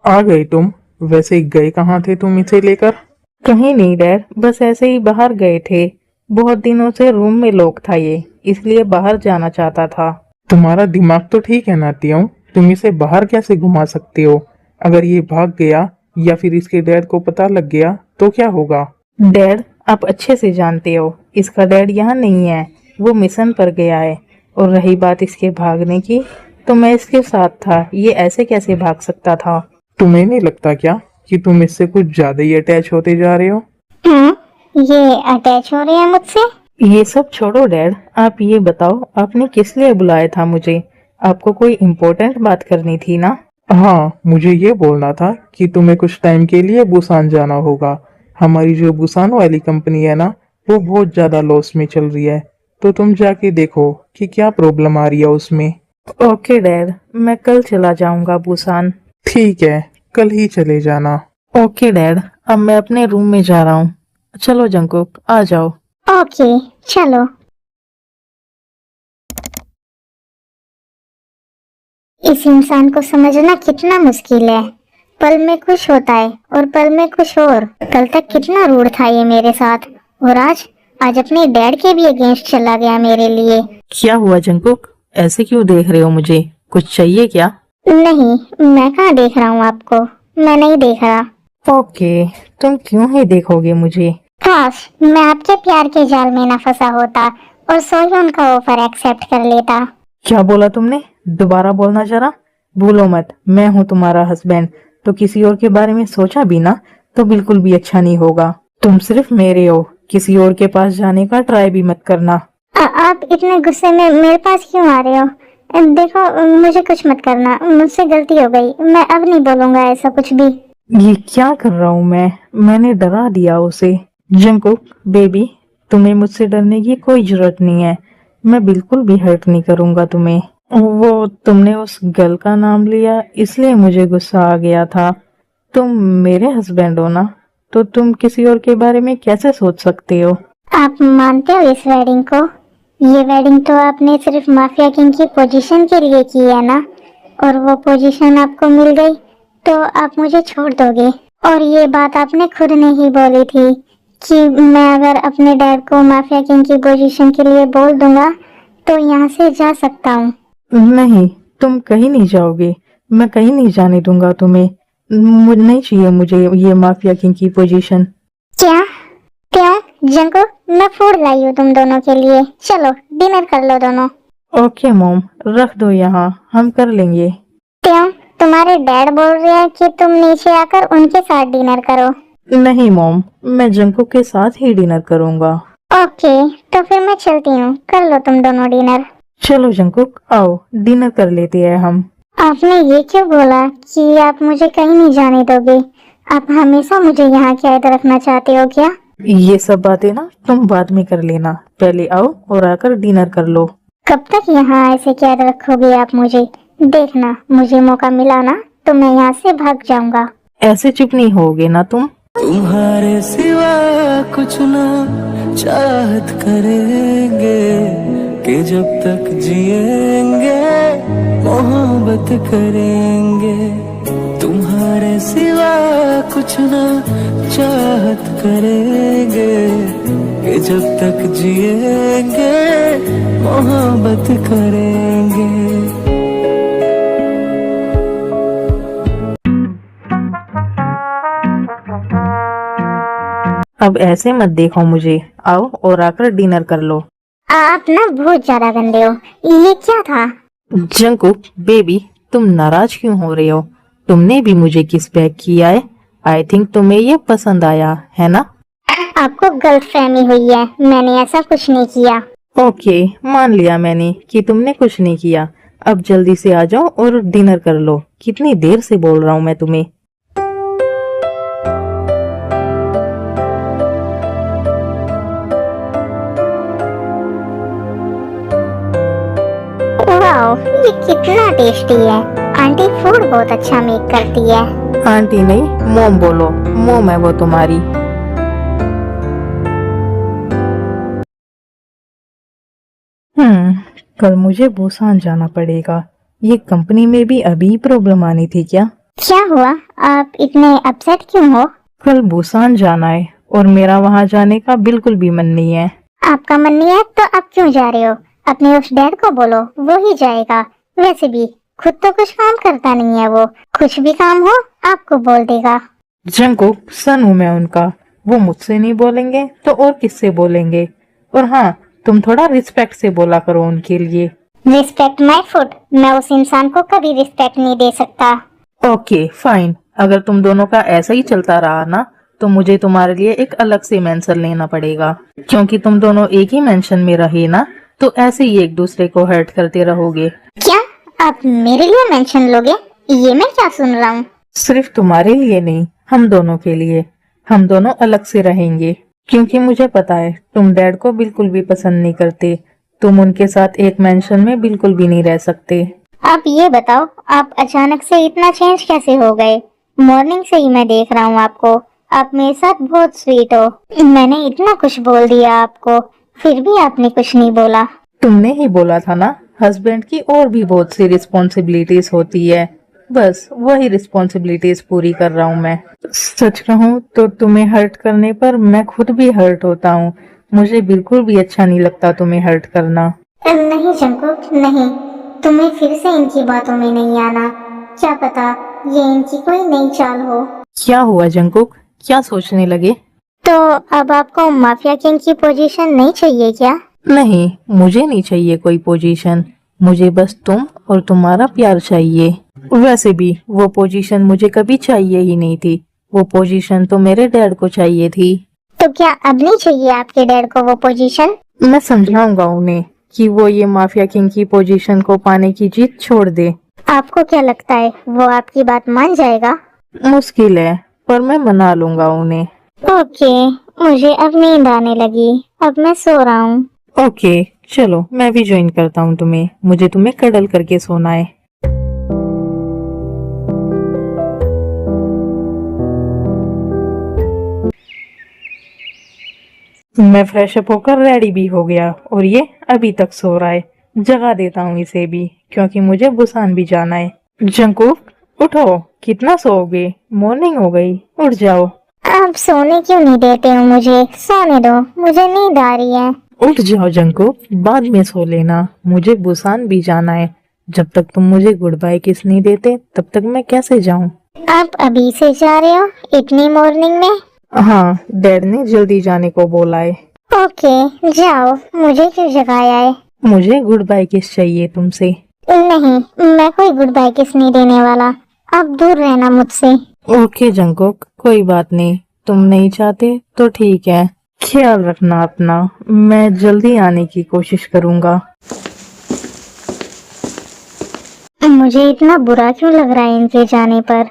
आ गई तुम। वैसे गए कहाँ थे तुम इसे लेकर? कहीं नहीं डैड, बस ऐसे ही बाहर गए थे। बहुत दिनों से रूम में लॉक था ये, इसलिए बाहर जाना चाहता था। तुम्हारा दिमाग तो ठीक है ना तियों? तुम इसे बाहर कैसे घुमा सकते हो? अगर ये भाग गया या फिर इसके डैड को पता लग गया तो क्या होगा? डैड, आप अच्छे से जानते हो इसका डैड यहाँ नहीं है, वो मिशन पर गया है। और रही बात इसके भागने की, तो मैं इसके साथ था, ये ऐसे कैसे भाग सकता था। तुम्हें नहीं लगता क्या कि तुम इससे कुछ ज्यादा ही अटैच होते जा रहे हो? ये अटैच हो रहे हैं मुझसे? ये सब छोड़ो डैड, आप ये बताओ आपने किस लिए बुलाया था मुझे? आपको कोई इम्पोर्टेंट बात करनी थी ना? हाँ, मुझे ये बोलना था कि तुम्हें कुछ टाइम के लिए बुसान जाना होगा। हमारी जो बुसान वाली कंपनी है ना, वो बहुत ज्यादा लॉस में चल रही है। तो तुम जाके देखो कि क्या प्रॉब्लम आ रही है उसमें। ओके डैड, मैं कल चला जाऊंगा बुसान। ठीक है, कल ही चले जाना। ओके डैड, अब मैं अपने रूम में जा रहा हूँ। चलो जंकुक, आ जाओ। ओके, चलो। इस इंसान को समझना कितना मुश्किल है। पल में खुश होता है और पल में कुछ और। कल तक कितना रूड था ये मेरे साथ, और आज अपने डैड के भी अगेंस्ट चला गया मेरे लिए। क्या हुआ जंकुक, ऐसे क्यों देख रहे हो मुझे? कुछ चाहिए क्या? नहीं, मैं कहाँ देख रहा हूँ आपको, मैं नहीं देख रहा। ओके, तुम क्यों ही देखोगे मुझे? काश मैं आपके प्यार के जाल में न फंसा होता और सोहियोन का ऑफर एक्सेप्ट कर लेता। क्या बोला तुमने? दोबारा बोलना जरा। भूलो मत, मैं हूँ तुम्हारा हस्बैंड, तो किसी और के बारे में सोचा भी ना तो बिल्कुल भी अच्छा नहीं होगा। तुम सिर्फ मेरे हो, किसी और के पास जाने का ट्राई भी मत करना। आप इतने गुस्से में मेरे पास क्यों आ रहे हो? देखो, मुझे कुछ मत करना, मुझसे गलती हो गई, मैं अब नहीं बोलूंगा ऐसा कुछ भी। ये क्या कर रहा हूँ मैंने डरा दिया उसे। जंकुक बेबी, तुम्हें मुझसे डरने की कोई जरूरत नहीं है। मैं बिल्कुल भी हर्ट नहीं करूंगा तुम्हें। वो तुमने उस गर्ल का नाम लिया इसलिए मुझे गुस्सा आ गया था। तुम मेरे हस्बैंड हो ना, तो तुम किसी और के बारे में कैसे सोच सकते हो? आप मानते हो इस वेडिंग को? ये वेडिंग तो आपने सिर्फ माफिया किंग की पोजीशन के लिए की है ना, और वो पोजीशन आपको मिल गई तो आप मुझे छोड़ दोगे। और ये बात आपने खुद ने ही बोली थी कि मैं अगर अपने डैड को माफिया किंग की पोजीशन के लिए बोल दूंगा तो यहाँ से जा सकता हूँ। नहीं, तुम कहीं नहीं जाओगे। मैं कहीं नहीं जाने दूंगा तुम्हें। नहीं चाहिए मुझे ये माफिया किंग की पोजीशन। क्या? क्यों जंको? मैं फूड लाई हूँ तुम दोनों के लिए, चलो डिनर कर लो दोनों। ओके मॉम, रख दो यहाँ, हम कर लेंगे। क्यों? तुम्हारे डैड बोल रहे हैं कि तुम नीचे आकर उनके साथ डिनर करो। नहीं मॉम, मैं जंकुक के साथ ही डिनर करूंगा। ओके, तो फिर मैं चलती हूँ, कर लो तुम दोनों डिनर। चलो जंकुक, आओ डिनर कर लेते हैं हम। आपने ये क्यों बोला कि आप मुझे कहीं नहीं जाने दोगे? आप हमेशा मुझे यहाँ कैद रखना चाहते हो क्या? ये सब बातें ना तुम बाद में कर लेना, पहले आओ और आकर डिनर कर लो। कब तक यहाँ ऐसे कैद रखोगे आप मुझे? देखना, मुझे मौका मिला ना तो मैं यहाँ से भाग जाऊंगा। ऐसे चुप नहीं होगे ना तुम? तुम्हारे सिवा कुछ ना चाहत करेंगे कि जब तक जिएंगे मोहब्बत करेंगे। तुम्हारे सिवा कुछ ना चाहत करेंगे कि जब तक जिएंगे मोहब्बत करेंगे। अब ऐसे मत देखो मुझे, आओ और आकर डिनर कर लो। आप ना बहुत ज्यादा गंदे हो। ये क्या था? जंकुक बेबी, तुम नाराज क्यों हो रहे हो? तुमने भी मुझे किस बैक किया है। आई थिंक तुम्हें ये पसंद आया है ना? आपको गलतफहमी हुई है, मैंने ऐसा कुछ नहीं किया। ओके, मान लिया मैंने कि तुमने कुछ नहीं किया। अब जल्दी से आ जाओ और डिनर कर लो। कितनी देर से बोल रहा हूँ मैं तुम्हें। वाओ, ये कितना टेस्टी है। आंटी फूड बहुत अच्छा मेक करती है। आंटी नहीं, मोम बोलो। मोम है वो तुम्हारी। कल मुझे बुसान जाना पड़ेगा। ये कंपनी में भी अभी प्रॉब्लम आनी थी क्या? क्या हुआ? आप इतने अपसेट क्यों हो? कल बुसान जाना है और मेरा वहाँ जाने का बिल्कुल भी मन नहीं है। आपका मन नहीं है तो आप क्यों जा रहे हो? अपने उस डैड को बोलो, वो ही जाएगा। वैसे भी खुद तो कुछ काम करता नहीं है वो, कुछ भी काम हो आपको बोल देगा। जंकुक सन हूँ मैं उनका, वो मुझसे नहीं बोलेंगे तो और किससे बोलेंगे। और हाँ, तुम थोड़ा रिस्पेक्ट से बोला करो उनके लिए। रिस्पेक्ट माय फुट, मैं उस इंसान को कभी रिस्पेक्ट नहीं दे सकता। ओके फाइन, अगर तुम दोनों का ऐसा ही चलता रहा ना तो मुझे तुम्हारे लिए एक अलग से मेंशन लेना पड़ेगा, क्योंकि तुम दोनों एक ही मेंशन में रहे ना तो ऐसे ही एक दूसरे को हर्ट करते रहोगे। क्या आप मेरे लिए मेंशन लोगे? ये मैं क्या सुन रहा हूँ? सिर्फ तुम्हारे लिए नहीं, हम दोनों के लिए। हम दोनों अलग से रहेंगे, क्योंकि मुझे पता है तुम डैड को बिल्कुल भी पसंद नहीं करते। तुम उनके साथ एक मेंशन में बिल्कुल भी नहीं रह सकते। आप ये बताओ, आप अचानक से इतना चेंज कैसे हो गए? मॉर्निंग से ही मैं देख रहा हूँ आपको, आप मेरे साथ बहुत स्वीट हो। मैंने इतना कुछ बोल दिया आपको, फिर भी आपने कुछ नहीं बोला। तुमने ही बोला था ना, हस्बैंड की और भी बहुत सी रिस्पॉन्सिबिलिटीज होती है, बस वही रिस्पॉन्सिबिलिटीज पूरी कर रहा हूँ मैं। सच कहूँ तो तुम्हें हर्ट करने पर मैं खुद भी हर्ट होता हूँ। मुझे बिल्कुल भी अच्छा नहीं लगता तुम्हें हर्ट करना। नहीं जंकुक नहीं, तुम्हें फिर से इनकी बातों में नहीं आना। क्या पता ये इनकी कोई नई चाल हो। क्या हुआ जंकुक, क्या सोचने लगे? तो अब आपको माफिया किंग की पोजीशन नहीं चाहिए क्या? नहीं, मुझे नहीं चाहिए कोई पोजीशन, मुझे बस तुम और तुम्हारा प्यार चाहिए। वैसे भी वो पोजीशन मुझे कभी चाहिए ही नहीं थी, वो पोजीशन तो मेरे डैड को चाहिए थी। तो क्या अब नहीं चाहिए आपके डैड को वो पोजीशन? मैं समझाऊंगा उन्हें कि वो ये माफिया किंग की पोजीशन को पाने की जीत छोड़ दे। आपको क्या लगता है वो आपकी बात मान जाएगा? मुश्किल है, पर मैं मना लूंगा उन्हें। ओके, मुझे अब नींद आने लगी, अब मैं सो रहा हूँ। ओके चलो, मैं भी ज्वाइन करता हूँ तुम्हें, मुझे तुम्हें कडल करके सोना है। मैं फ्रेश अप होकर रेडी भी हो गया और ये अभी तक सो रहा है। जगा देता हूँ इसे भी, क्योंकि मुझे बुसान भी जाना है। जंकुक उठो, कितना सोओगे? मॉर्निंग हो गई, उठ जाओ। आप सोने क्यों नहीं देते हो मुझे? सोने दो, मुझे नींद आ रही है। उठ जाओ जंकुक, बाद में सो लेना, मुझे बुसान भी जाना है। जब तक तुम मुझे गुड बाय किस नहीं देते तब तक मैं कैसे जाऊं? आप अभी से जा रहे हो इतनी मॉर्निंग में? हाँ, डैड ने जल्दी जाने को बोला है। ओके जाओ, मुझे क्यों जगाया है? मुझे गुड बाय किस चाहिए तुमसे। नहीं, मैं कोई गुड बाय किस नहीं देने वाला। आप दूर रहना मुझसे। ओके जंकुक, कोई बात नहीं, तुम नहीं चाहते तो ठीक है। ख्याल रखना अपना, मैं जल्दी आने की कोशिश करूंगा। मुझे इतना बुरा क्यों लग रहा है इनके जाने पर?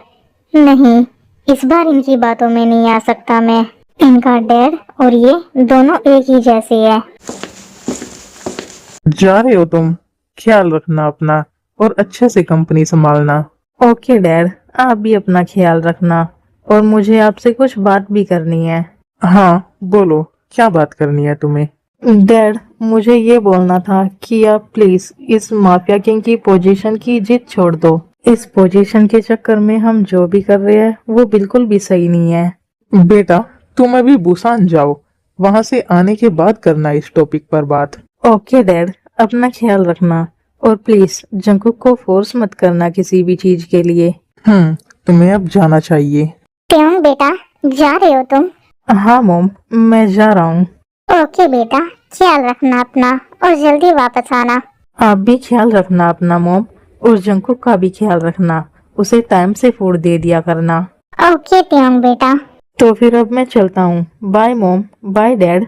नहीं, इस बार इनकी बातों में नहीं आ सकता मैं। इनका डैड और ये दोनों एक ही जैसे है। जा रहे हो तुम? ख्याल रखना अपना और अच्छे से कंपनी संभालना। ओके डैड, आप भी अपना ख्याल रखना, और मुझे आपसे कुछ बात भी करनी है। हाँ बोलो, क्या बात करनी है तुम्हें? डैड, मुझे ये बोलना था कि आप प्लीज इस माफिया किंग की पोजीशन की जिद छोड़ दो। इस पोजीशन के चक्कर में हम जो भी कर रहे हैं वो बिल्कुल भी सही नहीं है। बेटा तुम अभी बुसान जाओ, वहां से आने के बाद करना इस टॉपिक पर बात। ओके डैड, अपना ख्याल रखना, और प्लीज जंकुक को फोर्स मत करना किसी भी चीज के लिए। तुम्हें अब जाना चाहिए। क्यों बेटा, जा रहे हो तुम? हाँ मॉम, मैं जा रहा हूँ। ओके बेटा, ख्याल रखना अपना और जल्दी वापस आना। आप भी ख्याल रखना अपना मॉम, और जंकुक का भी ख्याल रखना, उसे टाइम से फूड दे दिया करना। ओके त्योंग बेटा। तो फिर अब मैं चलता हूँ। Bye mom, bye dad.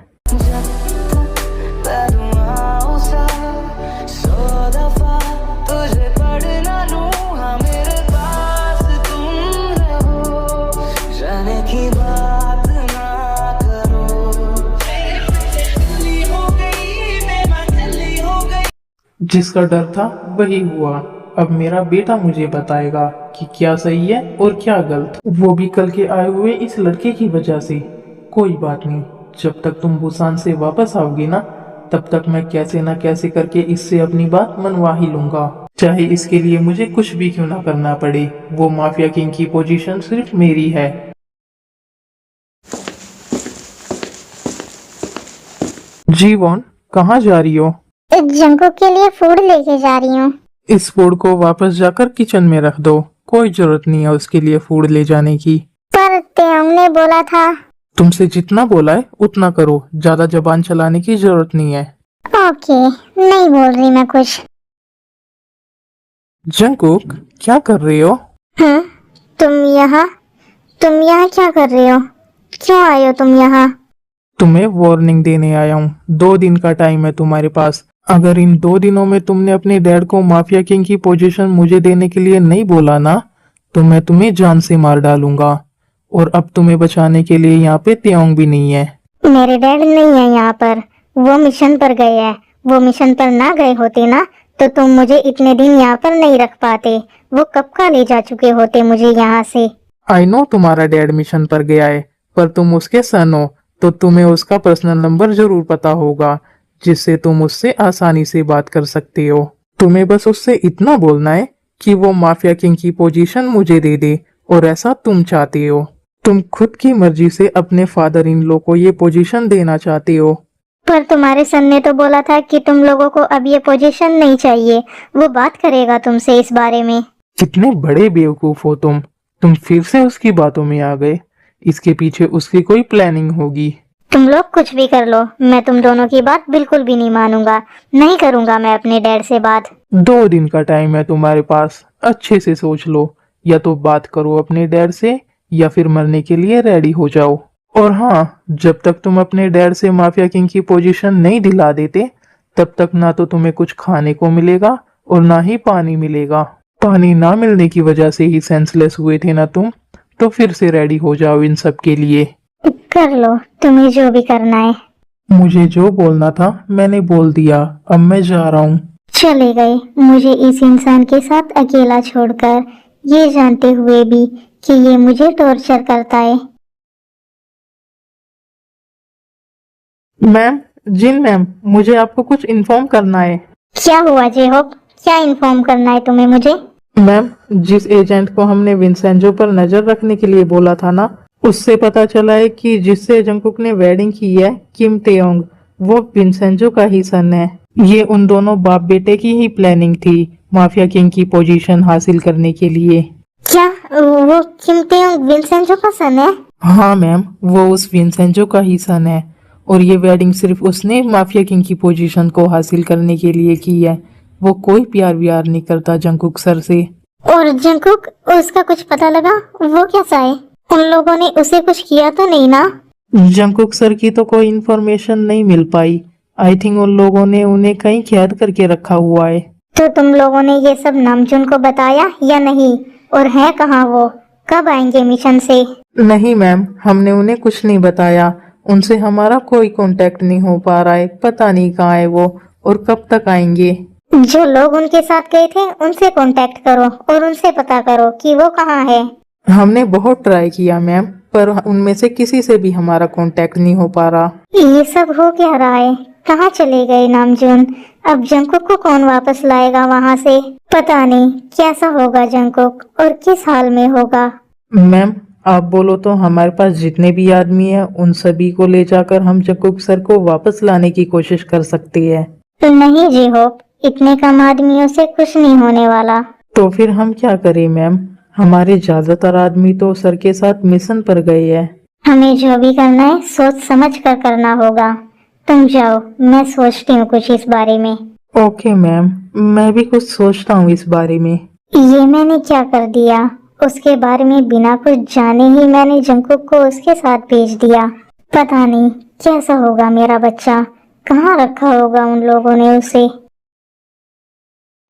जिसका डर था वही हुआ। अब मेरा बेटा मुझे बताएगा कि क्या सही है और क्या गलत, वो भी कल के आए हुए इस लड़के की वजह से। कोई बात नहीं, जब तक तुम बुसान से वापस आओगी ना, तब तक मैं कैसे ना कैसे करके इससे अपनी बात मनवा ही लूंगा। चाहे इसके लिए मुझे कुछ भी क्यों ना करना पड़े, वो माफिया किंग की पोजीशन सिर्फ मेरी है। जीवोन, कहाँ जा रही हो? जंकुक के लिए फूड लेके जा रही हूँ। इस फूड को वापस जाकर किचन में रख दो, कोई जरूरत नहीं है उसके लिए फूड ले जाने की। पर तेयोंग ने बोला था। तुमसे जितना बोला है उतना करो, ज्यादा जबान चलाने की जरूरत नहीं है। ओके, नहीं बोल रही मैं कुछ। जंकुक, क्या कर रहे हो? हाँ, तुम यहाँ क्या कर रहे हो? क्यों आए हो तुम यहाँ? तुम्हें वार्निंग देने आया हूँ। 2 दिन का टाइम है तुम्हारे पास। अगर इन 2 दिनों में तुमने अपने डैड को माफिया किंग की पोजीशन मुझे देने के लिए नहीं बोला ना, तो मैं तुम्हें जान से मार डालूंगा। और अब तुम्हें बचाने के लिए यहाँ पे तेयोंग भी नहीं है। मेरे डैड नहीं है यहाँ पर, वो मिशन पर गए हैं। वो मिशन पर ना गए होते ना तो तुम मुझे इतने दिन यहाँ पर नहीं रख पाते। वो कब का ले जा चुके होते मुझे यहाँ से। आई नो तुम्हारा डैड मिशन पर गया है, पर तुम उसके सन हो तो तुम्हें उसका पर्सनल नंबर जरूर पता होगा, जिससे तुम उससे आसानी से बात कर सकते हो। तुम्हें बस उससे इतना बोलना है कि वो माफिया किंग की पोजीशन मुझे दे दे, और ऐसा तुम चाहते हो। तुम खुद की मर्जी से अपने फादर इन लो को ये पोजीशन देना चाहते हो। पर तुम्हारे सन ने तो बोला था कि तुम लोगों को अब ये पोजीशन नहीं चाहिए। वो बात करेगा तुमसे इस बारे में। कितने बड़े बेवकूफ हो तुम फिर से उसकी बातों में आ गए। इसके पीछे उसकी कोई प्लानिंग होगी। तुम लोग कुछ भी कर लो, मैं तुम दोनों की बात बिल्कुल भी नहीं मानूंगा। नहीं करूंगा मैं अपने डैड से बात। 2 दिन का टाइम है तुम्हारे पास, अच्छे से सोच लो। या तो बात करो अपने डैड से, या फिर मरने के लिए रेडी हो जाओ। और हाँ, जब तक तुम अपने डैड से माफिया किंग की पोजीशन नहीं दिला देते, तब तक ना तो तुम्हें कुछ खाने को मिलेगा और ना ही पानी मिलेगा। पानी ना मिलने की वजह से ही सेंसलेस हुए थे ना तुम, तो फिर से रेडी हो जाओ इन सब के लिए। कर लो तुम्हें जो भी करना है। मुझे जो बोलना था मैंने बोल दिया, अब मैं जा रहा हूँ। चले गए मुझे इस इंसान के साथ अकेला छोड़कर, ये जानते हुए भी कि ये मुझे टॉर्चर करता है। मैम, जिन मैम, मुझे आपको कुछ इन्फॉर्म करना है। क्या हुआ जेहोक? क्या इन्फॉर्म करना है तुम्हें मुझे? मैम, जिस एजेंट को हमने विंसेंजो पर नजर रखने के लिए बोला था ना, उससे पता चला है कि जिससे जंकुक ने वेडिंग की है, किम तेयोंग, वो विंसेंजो का ही सन है। ये उन दोनों बाप बेटे की ही प्लानिंग थी माफिया किंग की पोजीशन हासिल करने के लिए। क्या वो किम तेयोंग विंसेंजो का सन है? हाँ मैम, वो उस विंसेंजो का ही सन है। और ये वेडिंग सिर्फ उसने माफिया किंग की पोजीशन को हासिल करने के लिए की है। वो कोई प्यार व्यार नहीं करता जंकुक सर से। और जंकुक, उसका कुछ पता लगा? वो कैसा है? उन लोगों ने उसे कुछ किया तो नहीं ना? जंकुक सर की तो कोई इन्फॉर्मेशन नहीं मिल पाई। आई थिंक उन लोगों ने उन्हें कहीं कैद करके रखा हुआ है। तो तुम लोगों ने ये सब नामचुन को बताया या नहीं? और है कहाँ वो? कब आएंगे मिशन से? नहीं मैम, हमने उन्हें कुछ नहीं बताया। उनसे हमारा कोई कांटेक्ट नहीं हो पा रहा है। पता नहीं कहाँ है वो और कब तक आएंगे। जो लोग उनके साथ गए थे उनसे कांटेक्ट करो और उनसे पता करो कि वो कहाँ है। हमने बहुत ट्राई किया मैम, पर उनमें से किसी से भी हमारा कांटेक्ट नहीं हो पा रहा। ये सब हो क्या रहा है? कहाँ चले गए नामजून? अब जंकुक को कौन वापस लाएगा वहाँ से? पता नहीं कैसा होगा जंकुक और किस हाल में होगा। मैम, आप बोलो तो हमारे पास जितने भी आदमी हैं उन सभी को ले जाकर हम जंकुक सर को वापस लाने की कोशिश कर सकते हैं। नहीं जी होप, इतने कम आदमियों से कुछ नहीं होने वाला। तो फिर हम क्या करें मैम? हमारे ज्यादातर आदमी तो सर के साथ मिशन पर गए हैं। हमें जो भी करना है सोच समझ कर करना होगा। तुम जाओ, मैं सोचती हूँ कुछ इस बारे में। ओके मैम, मैं भी कुछ सोचता हूँ इस बारे में। ये मैंने क्या कर दिया? उसके बारे में बिना कुछ जाने ही मैंने जंकुक को उसके साथ भेज दिया। पता नहीं कैसा होगा मेरा बच्चा। कहाँ रखा होगा उन लोगों ने उसे।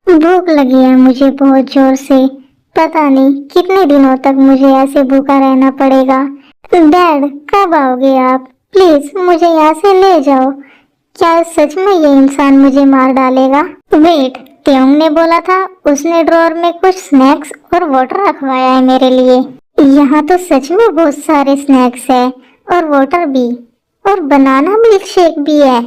भूख लगी है मुझे बहुत जोर से। पता नहीं कितने दिनों तक मुझे ऐसे भूखा रहना पड़ेगा। डैड, कब आओगे आप? प्लीज मुझे यहाँ से ले जाओ। क्या सच में ये इंसान मुझे मार डालेगा? वेट, तेयोंग ने बोला था उसने ड्रॉअर में कुछ स्नैक्स और वाटर रखवाया है मेरे लिए। यहाँ तो सच में बहुत सारे स्नैक्स है और वाटर भी, और बनाना मिल्क शेक भी है।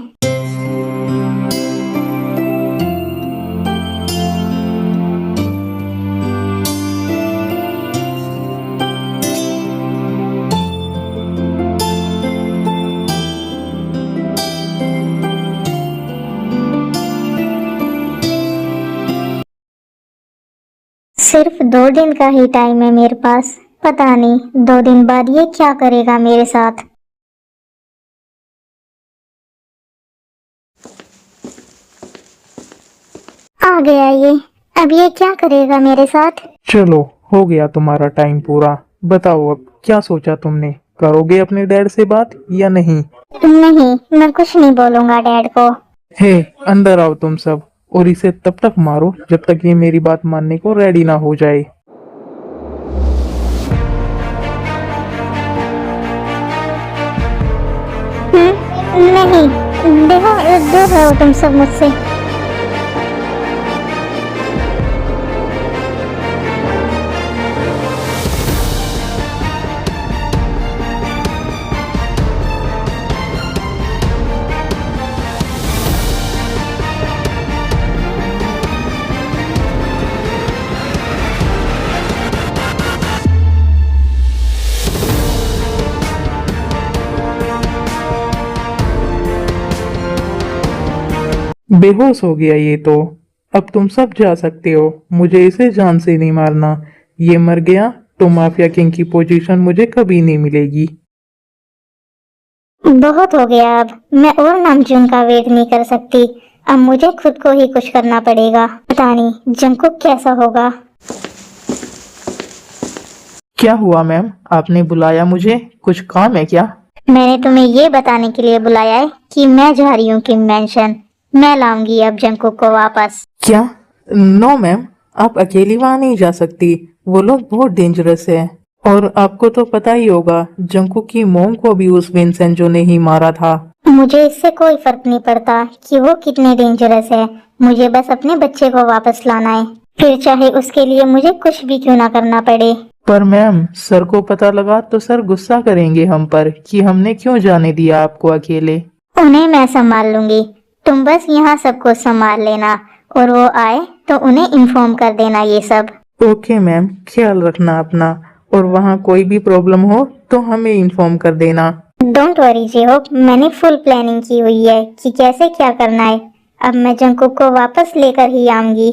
सिर्फ 2 दिन का ही टाइम है मेरे पास। पता नहीं 2 दिन बाद ये क्या करेगा मेरे साथ। आ गया ये। अब ये क्या करेगा मेरे साथ। चलो, हो गया तुम्हारा टाइम पूरा। बताओ अब क्या सोचा तुमने, करोगे अपने डैड से बात या नहीं? नहीं, मैं कुछ नहीं बोलूंगा डैड को। हे, अंदर आओ तुम सब, और इसे तब तक मारो जब तक ये मेरी बात मानने को रेडी ना हो जाए। नहीं, देखो, दूर रहो तुम सब मुझसे। बेहोश हो गया ये तो। अब तुम सब जा सकते हो, मुझे इसे जान से नहीं मारना। ये मर गया तो माफिया किंग की पोजीशन मुझे कभी नहीं मिलेगी। बहुत हो गया, अब मैं और नामजून का वेट नहीं कर सकती। अब मुझे खुद को ही कुछ करना पड़ेगा। पता नहीं जंकुक कैसा होगा। क्या हुआ मैम, आपने बुलाया मुझे, कुछ काम है क्या? मैंने तुम्हें ये बताने के लिए बुलाया है कि मैं जा रही हूँ किम मैंशन। मैं लाऊंगी अब जंकुक को वापस। क्या? नो मैम, आप अकेली वहां नहीं जा सकती, वो लोग बहुत डेंजरस है। और आपको तो पता ही होगा, जंकुक की मोम को भी उस विंसेंजो ने ही मारा था। मुझे इससे कोई फर्क नहीं पड़ता कि वो कितने डेंजरस है। मुझे बस अपने बच्चे को वापस लाना है, फिर चाहे उसके लिए मुझे कुछ भी क्यों ना करना पड़े। पर मैम, सर को पता लगा तो सर गुस्सा करेंगे हम पर कि हमने क्यों जाने दिया आपको अकेले। उन्हें मैं संभाल लूंगी, तुम बस यहाँ सबको संभाल लेना, और वो आए तो उन्हें इन्फॉर्म कर देना ये सब। ओके मैम, ख्याल रखना अपना, और वहाँ कोई भी प्रॉब्लम हो तो हमें इन्फॉर्म कर देना। डोंट वरी जेहोप, मैंने फुल प्लानिंग की हुई है कि कैसे क्या करना है। अब मैं जंकुक को वापस लेकर ही आऊंगी।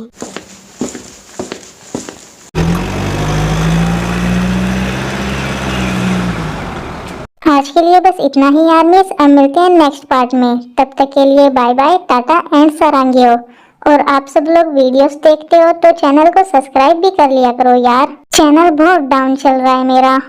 आज के लिए बस इतना ही आर्मीज। अब मिलते हैं नेक्स्ट पार्ट में। तब तक के लिए बाय बाय, टाटा एंड सरांगियो। और आप सब लोग वीडियोस देखते हो तो चैनल को सब्सक्राइब भी कर लिया करो यार। चैनल बहुत डाउन चल रहा है मेरा।